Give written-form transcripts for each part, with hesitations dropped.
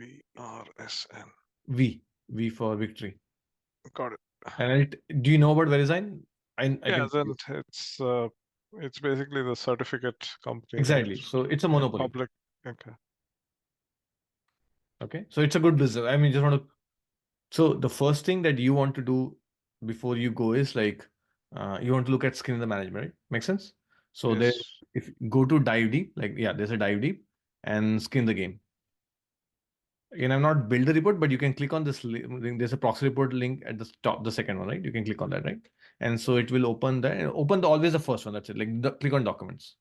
VRSN. V for victory. Got it. And do you know about Verisign? I Yeah, can then it's basically the certificate company, right? exactly. So it's a Yeah, monopoly. public. Okay. Okay, so it's a good business. I mean, just want to. So the first thing that you want to do before you go is like you want to look at skin in the management, right? Make sense? So there, Yes. if go to dive deep, like yeah, there's a dive deep and skin the game. Again, I'm not build the report, but you can click on this link. There's a proxy report link at the top, the second one, right? You can click on that, right? And so it will open always the first one. That's it. Like click on documents.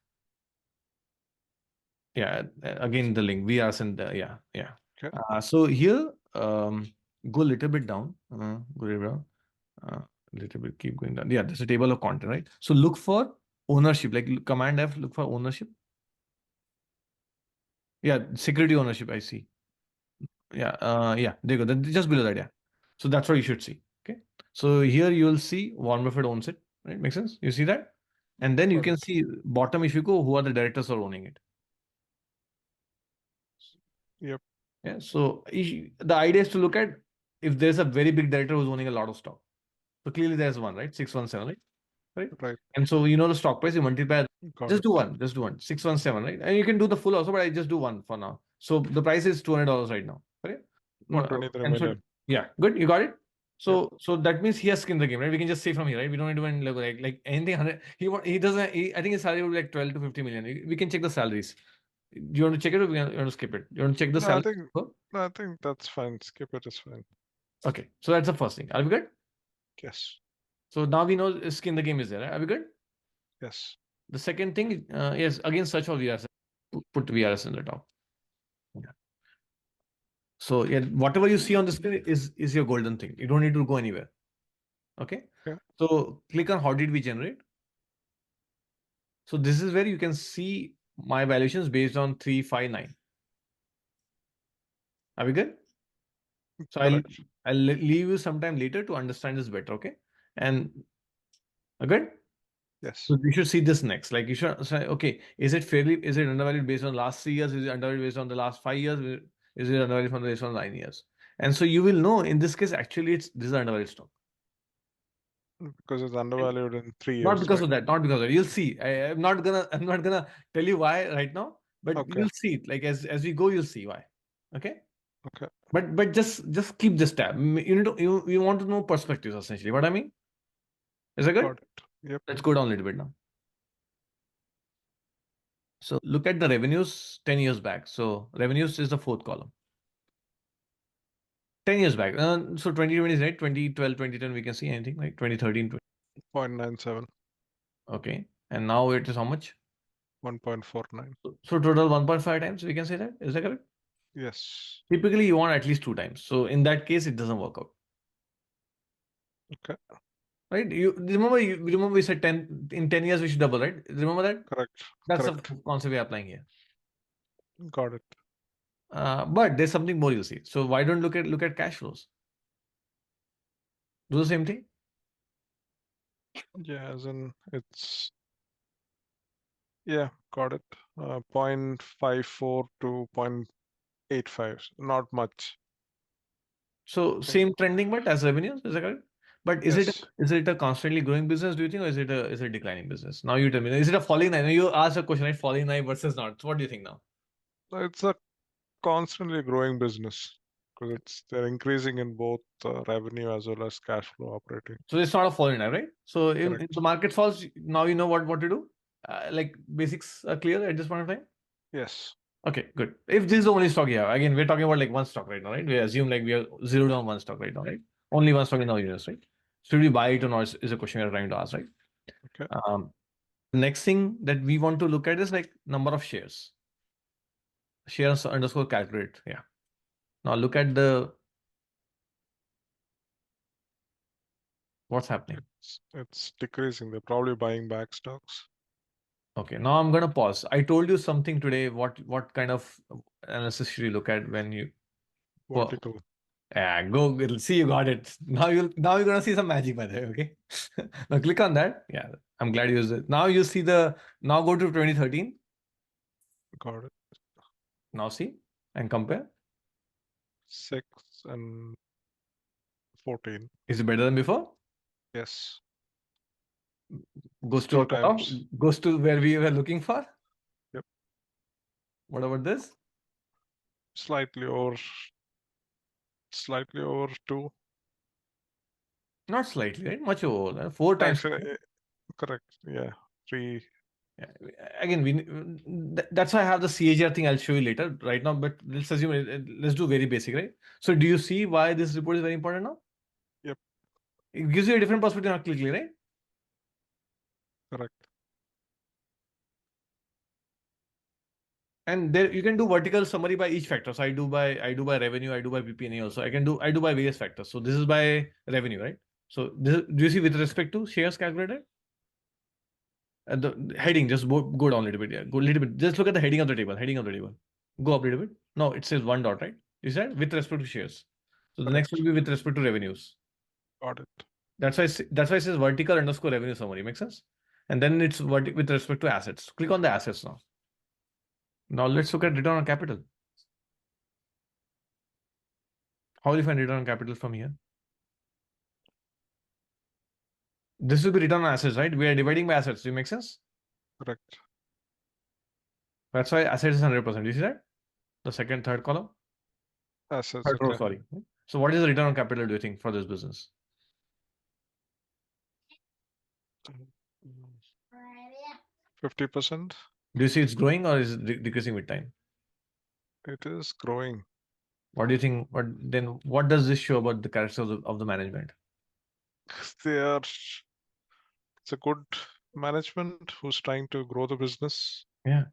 Yeah, again the link we are sent. Yeah. Okay. So here, go a little bit down. Go a little down. Little bit, keep going down. Yeah, there's a table of content, right? So look for ownership. Like Command F, look for ownership. Yeah, security ownership. I see. Yeah, there you go. Just below that, yeah. So that's what you should see. Okay. So here you will see Warren Buffett owns it, right? Makes sense? You see that? And then you Got it. can see bottom if you go, who are the directors who are owning it. Yep. Yeah. So the idea is to look at if there's a very big director who's owning a lot of stock. So clearly there's one, right? 617, right? Right. Right. And so you know the stock price, you multiply. Got Just it. do one. Just do one. 617, right? And you can do the full also, but I just do one for now. So the price is $200 right now. Right? 123 And so million. yeah, good. You got it. Yep. So that means he has skin in the game, right? We can just say from here, right? We don't need to even like anything. He doesn't. I think his salary would be like 12 to 50 million. We can check the salaries. Do you want to check it or you want to skip it? You want to check the No, I salary? think no, I think that's fine. Skip it is fine. Okay. So that's the first thing. Are we good? Yes. So now we know skin in the game is there. Right? Are we good? Yes. The second thing, yes, again, search for VRS. Put VRS in the top. Yeah. So yeah, whatever you see on the screen is your golden thing. You don't need to go anywhere. Okay. Okay. So click on how did we generate. So this is where you can see my valuations based on 359. Are we good? So Correct. I'll leave you sometime later to understand this better. Okay. And good. Yes. So you should see this next. Like you should say, okay, is it undervalued based on last 3 years? Is it undervalued based on the last 5 years? Is it undervalued based on 9 years? And so you will know in this case, actually, this is undervalued stock. Because it's undervalued in 3 Not years, because right? of that, not because of it. You'll see. I'm not gonna tell you why right now, but Okay. you'll see it. Like as we go, you'll see why. Okay. Okay. But just keep this tab. You need to you want to know perspectives essentially. What I mean? Is that good? Got it. Yep. Let's go down a little bit now. So look at the revenues 10 years back. So revenues is the fourth column. 10 years back. So 2020 is right. 2012, 2010, we can see anything like 2013. 0.97. Okay. And now it is how much? 1.49. So total 1.5 times, we can say that. Is that correct? Yes. Typically, you want at least 2 times. So in that case, it doesn't work out. Okay. Right? You remember we said 10 in 10 years we should double, right? Remember that? Correct. That's the Correct. concept we're applying here. Got it. But there's something more you'll see. So why don't look at cash flows? Do the same thing. Yeah, as in it's yeah, got it. 0.54 to 0.85. Not much. So same trending, but as revenues, is that correct? But Yes. is it a constantly growing business, do you think, or is it a declining business? Now you tell me. Is it a falling knife? Now you asked a question, right? Falling knife versus not. So what do you think now? It's a constantly growing business because they're increasing in both revenue as well as cash flow operating. So it's not a falling knife, right? So if the Correct. market falls, now you know what to do. Like basics are clear at this point of time. Yes. Okay, good. If this is the only stock you have, again, we're talking about like one stock right now, right? We assume like we are zeroed on one stock right now, right? Only one stock in our universe, right? Should we buy it or not is a question we're trying to ask, right? Okay. The next thing that we want to look at is like number of shares. Shares underscore calculate. Yeah. Now look at what's happening. It's decreasing. They're probably buying back stocks. Okay, now I'm gonna pause. I told you something today. What kind of analysis should you look at when you well, Vertical. yeah, go see you got it. Now you're gonna see some magic by the way, okay? Now click on that. Yeah, I'm glad you used it. Now you see now go to 2013. Got it. Now see and compare. 6 and 14. Is it better than before? Yes. Goes to Two a cutoff, times. goes to where we were looking for. Yep. What about this? Slightly over 2. Not slightly, right? Much over. 4 times. Actually, correct. Yeah. 3. Yeah. Again, that's why I have the CAGR thing. I'll show you later. Right now, but let's assume let's do very basic, right? So, do you see why this report is very important now? Yep. It gives you a different perspective on quickly, right? Correct. And there you can do vertical summary by each factor. So I do by revenue, I do by PPNA also. I do by various factors. So this is by revenue, right? So do you see with respect to shares calculated? The heading, just go down a little bit. Yeah, go a little bit. Just look at the heading of the table. Heading of the table. Go up a little bit. No, it says one dot, right? You said with respect to shares. So the next will Correct. be with respect to revenues. Got it. That's why it says vertical underscore revenue summary. Makes sense? And then it's with respect to assets. Click on the assets now. Now let's look at return on capital. How will you find return on capital from here? This will be return on assets, right? We are dividing by assets. Do you make sense? Correct. That's why assets is 100%. Do you see that? The second, third column? Assets. Third row, Okay. sorry. So what is the return on capital, do you think, for this business? 50%. Do you see it's growing or is it decreasing with time? It is growing. What do you think? What does this show about the characters of the management? It's a good management who's trying to grow the business. Yeah.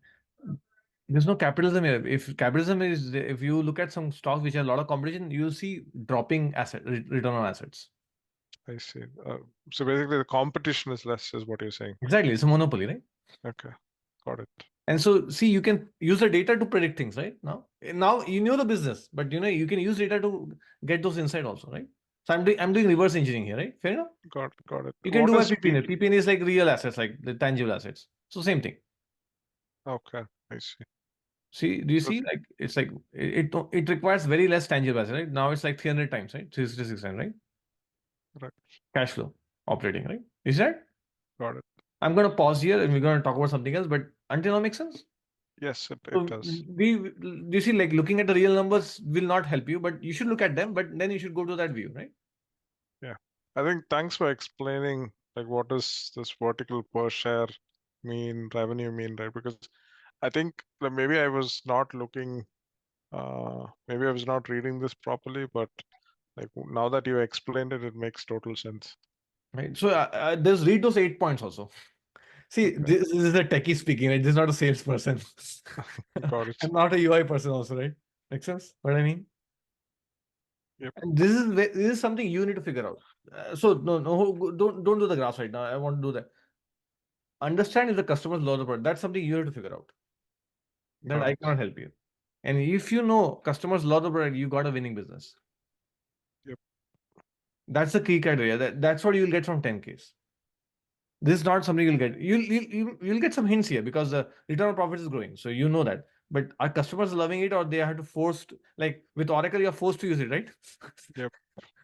There's no capitalism here. If you look at some stocks which have a lot of competition, you'll see dropping return on assets. I see. So basically, the competition is less, is what you're saying. Exactly. It's a monopoly, right? Okay. Got it. And so, see, you can use the data to predict things, right? Now you know the business, but you can use data to get those insight also, right? So I'm doing reverse engineering here, right? Fair enough. Got it. You can What do by is PPN. PPN is like real assets, like the tangible assets. So same thing. Okay. I see. See, do you So, see? Like it's like it requires very less tangible assets, right? Now it's like 300 times, right? 366 times, right? correct. Cash flow operating, right? Is that? Got it. I'm gonna pause here and we're gonna talk about something else. But until now, makes sense. Yes, it So does. you see, like looking at the real numbers will not help you, but you should look at them. But then you should go to that view, right? Yeah. I think thanks for explaining like what does this vertical per share mean, revenue mean, right? Because I think that maybe I was not looking, maybe I was not reading this properly, but like now that you explained it, it makes total sense. Right. So there's read those 8 points also. See, Okay. this is a techie speaking, right? This is not a salesperson. Got it. I'm not a UI person also, right? Makes sense? What I mean? Yep. And this is something you need to figure out. So don't do the graphs right now. I want to do that. Understand if the customers love the product. That's something you have to figure out. That Got I it. cannot help you. And if you know customers love the product, you got a winning business. Yep. That's the key criteria. That's what you'll get from 10Ks. This is not something you'll get. You'll get some hints here because the return on profits is growing. So you know that. But are customers loving it or they have to forced like with Oracle, you're forced to use it, right? Yep.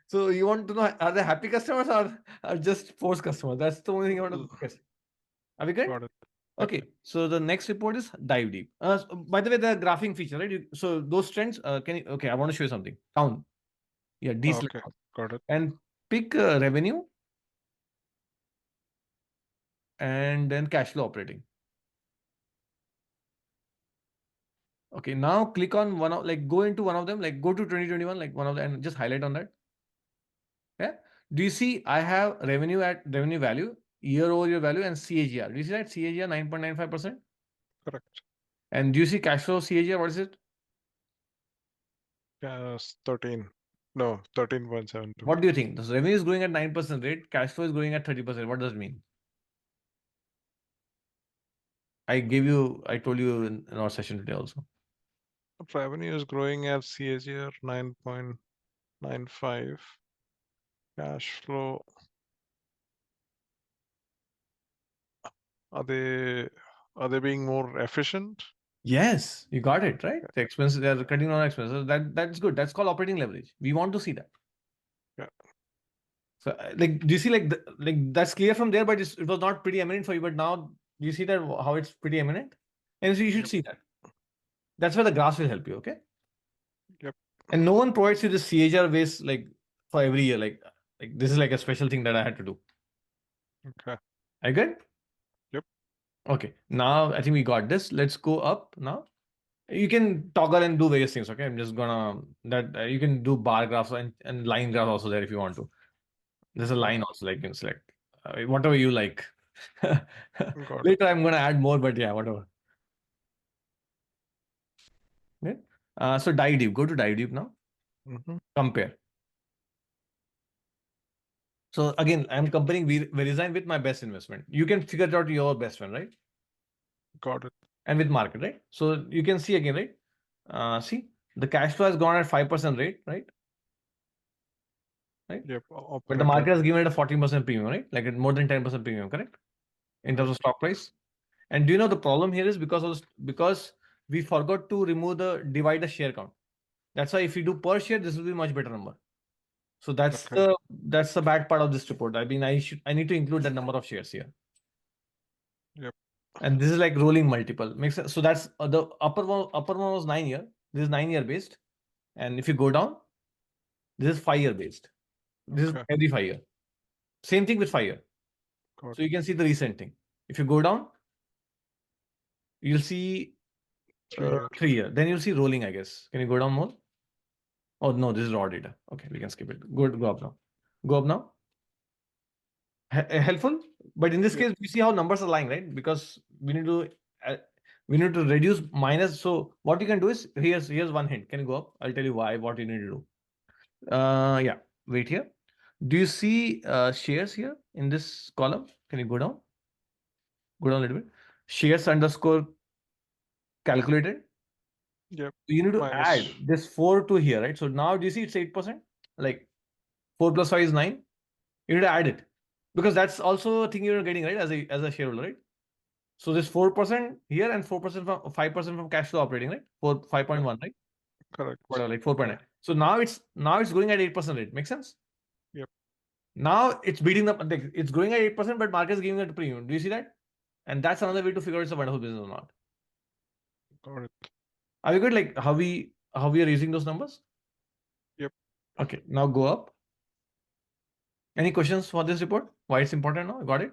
So you want to know are they happy customers or are just forced customers? That's the only thing I want to L- guess. Are we good? Got it. Yep. Okay. So the next report is dive deep. By the way, the graphing feature, right? So those trends, okay, I want to show you something. Down. Yeah, select Okay. Got it. and pick revenue and then cash flow operating. Okay, now click on one of like go into one of them, like go to 2021, like one of them, and just highlight on that. Yeah. Do you see I have revenue at revenue value, year over year value, and CAGR? Do you see that CAGR 9.95%? Correct. And do you see cash flow CAGR? What is it? Yes, 13. No, 13.72. What do you think? The revenue is growing at 9% rate, cash flow is growing at 30%. What does it mean? I told you in our session today also. Revenue is growing at CAGR 9.95. Cash flow, are they being more efficient? Yes, you got it, right? The expenses, they are cutting down expenses. That's good. That's called operating leverage. We want to see that. Yeah. So, like, do you see like that's clear from there, but it was not pretty eminent for you. But now, do you see that how it's pretty eminent? And so you should Yep. see that. That's where the graphs will help you. Okay. Yep. And no one provides you this CAGR base like for every year. Like this is like a special thing that I had to do. Okay. I good? Yep. Okay. Now I think we got this. Let's go up now. You can toggle and do various things. Okay. I'm just gonna that you can do bar graphs and line graphs also there if you want to. There's a Okay. line also like you can select whatever you like. Got it. Later I'm gonna add more, but yeah, whatever. Okay. So dive deep. Go to dive deep now. Mm-hmm. Compare. So again, I'm comparing Verizon with my best investment. You can figure out your best one, right? Got it. And with market, right? So you can see again, right? See, the cash flow has gone at 5% rate, right? Right. Yep. But the Operated. market has given it a 14% premium, right? Like more than 10% premium, correct? In terms Right. of stock price. And do you know the problem here is because we forgot to remove the divide the share count. That's why if you do per share, this will be much better number. So Okay. that's the bad part of this report. I mean, I need to include the number of shares here. Yep. And this is like rolling multiple. Makes sense. So that's the upper one was 9 year. This is 9 year based. And if you go down, this is 5 year based. This is Okay. every 5 year. Same thing with 5 year. Got So it. you can see the recent thing. If you go down, you'll see 3 year. 3 year. Then you'll see rolling, I guess. Can you go down more? Oh no, this is raw data. Okay, we can skip it. Go up now. Go up now. Helpful, but in this Yep. case, we see how numbers are lying, right? Because uh, we need to reduce minus. So what you can do is here's one hint. Can you go up? I'll tell you why. What you need to do. Yeah. Wait here. Do you see shares here in this column? Can you go down? Go down a little bit. Shares underscore calculated. Yep. You need to Minus. add this 4 to here, right? So now do you see it's 8%? Like 4 plus 5 is 9. You need to add it because that's also a thing you're getting, right? As a shareholder, right? So this 4% here and 4% from 5% from cash flow operating, right? 5.1, right? Correct. Whatever, like 4.9. So now it's going at 8% rate. Makes sense? Yep. Now it's beating the like, it's growing at 8%, but market is giving it a premium. Do you see that? And that's another way to figure out it's a wonderful business or not. Got it. Are you good? Like how we are using those numbers? Yep. Okay, now go up. Any questions for this report? Why it's important now? Got it?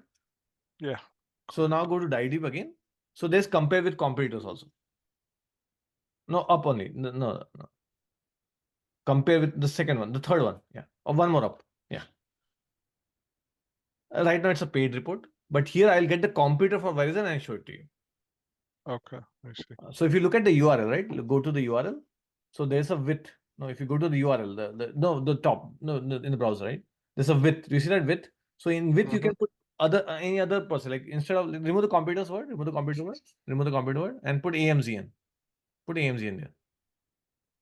Yeah. So Got now it. go to DIDIP again. So there's compare with competitors also. No, up only. No, no, no. Compare with the second one, the third one. Yeah. Or one more up. Yeah. Right now it's a paid report, but here I'll get the competitor for Verizon and show it to you. Okay. I see. So if you look at the URL, right? Go to the URL. So there's a width. No, if you go to the URL, the top, no, in the browser, right? There's a width. Do you see that width? So in width, you Mm-hmm. can put any other person. Like instead of remove the competitors word, remove the competitor word, and put AMZN. Put AMZN there.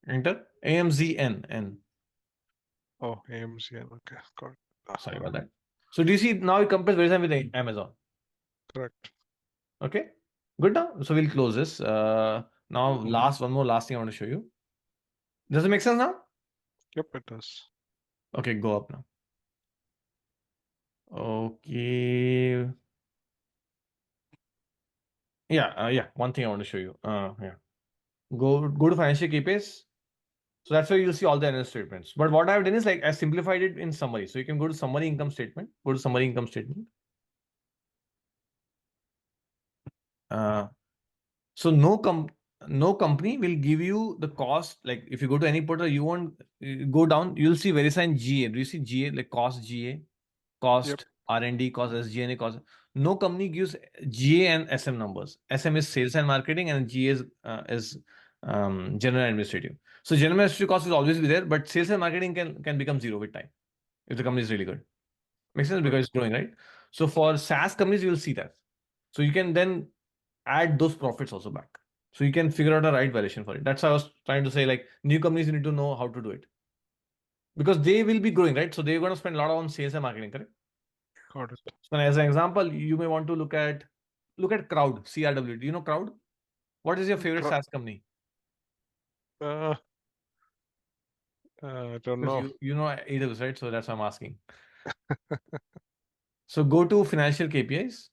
Enter AMZN. Oh, AMCN. Okay. Got it. Sorry about that. So do you see now it compares Verizon with Amazon? Correct. Okay, good now. So we'll close this. Now one more last thing I want to show you. Does it make sense now? Yep. It does. Okay, go up now. Okay. Yeah. One thing I want to show you. Yeah. Go to financial KPIs. So that's where you'll see all the annual statements. But what I've done is like I simplified it in summary. So you can go to summary income statement. Go to summary income statement. Uh, So no company will give you the cost. Like if you go to any portal, you won't go down. You'll see VeriSign GA. Do you see GA like cost GA, Yep. cost R&D, cost SG&A, cost? No company gives GA and SM numbers. SM is sales and marketing, and GA is general administrative. So general administrative cost will always be there, but sales and marketing can become zero with time if the company is really good. Makes sense Right. because it's growing, right? So for SaaS companies, you will see that. So you can then add those profits also back. So you can figure out a right valuation for it. That's how I was trying to say, like new companies, you need to know how to do it because they will be growing, right? So they're going to spend a lot on sales and marketing, correct? Got it. So as an example, you may want to look at Crowd, CRW. Do you know Crowd? What is your favorite Dr- SaaS company? Uh, I don't Because know. you know AWS, right? So that's why I'm asking. So go to financial KPIs.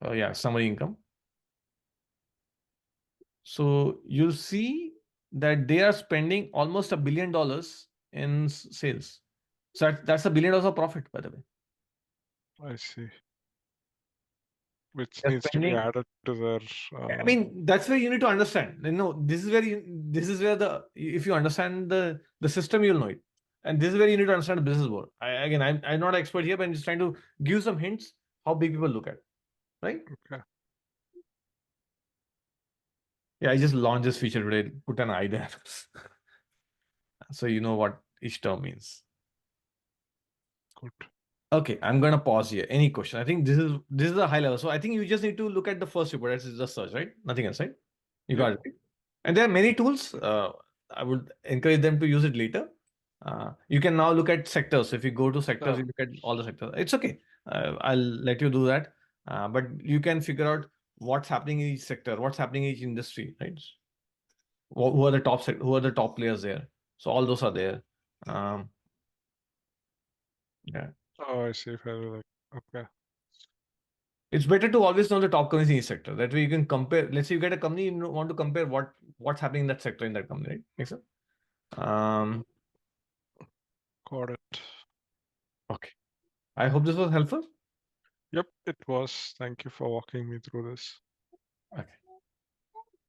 Oh yeah, summary income. So you'll see that they are spending almost $1 billion in sales. So that's $1 billion of profit, by the way. I see. Which They're needs to be spending. added to their. I mean, that's where you need to understand. This is where this is where if you understand the system, you'll know it. And this is where you need to understand the business world. I'm not an expert here, but I'm just trying to give some hints how big people look at it, right? Okay, Yeah, I just launched this feature today. Put an I there, so you know what each term means. good. Okay, I'm gonna pause here. Any question? I think this is a high level. So I think you just need to look at the first report. That's just search, right? Nothing else, right? You Yep. got it. Right? And there are many tools. I would encourage them to use it later. You can now look at sectors. If you go to sectors, Uh, you look at all the sectors. It's okay. I'll let you do that. But you can figure out what's happening in each sector, what's happening in each industry, right? Who are the who are the top players there? So all those are there. Um, yeah. oh, I see. Very like. Okay. It's better to always know the top companies in each sector. That way you can compare. Let's say you get a company, want to compare what's happening in that sector in that company, right? Makes sense? Um, Got it. okay. I hope this was helpful. Yep, it was. Thank you for walking me through this. Okay.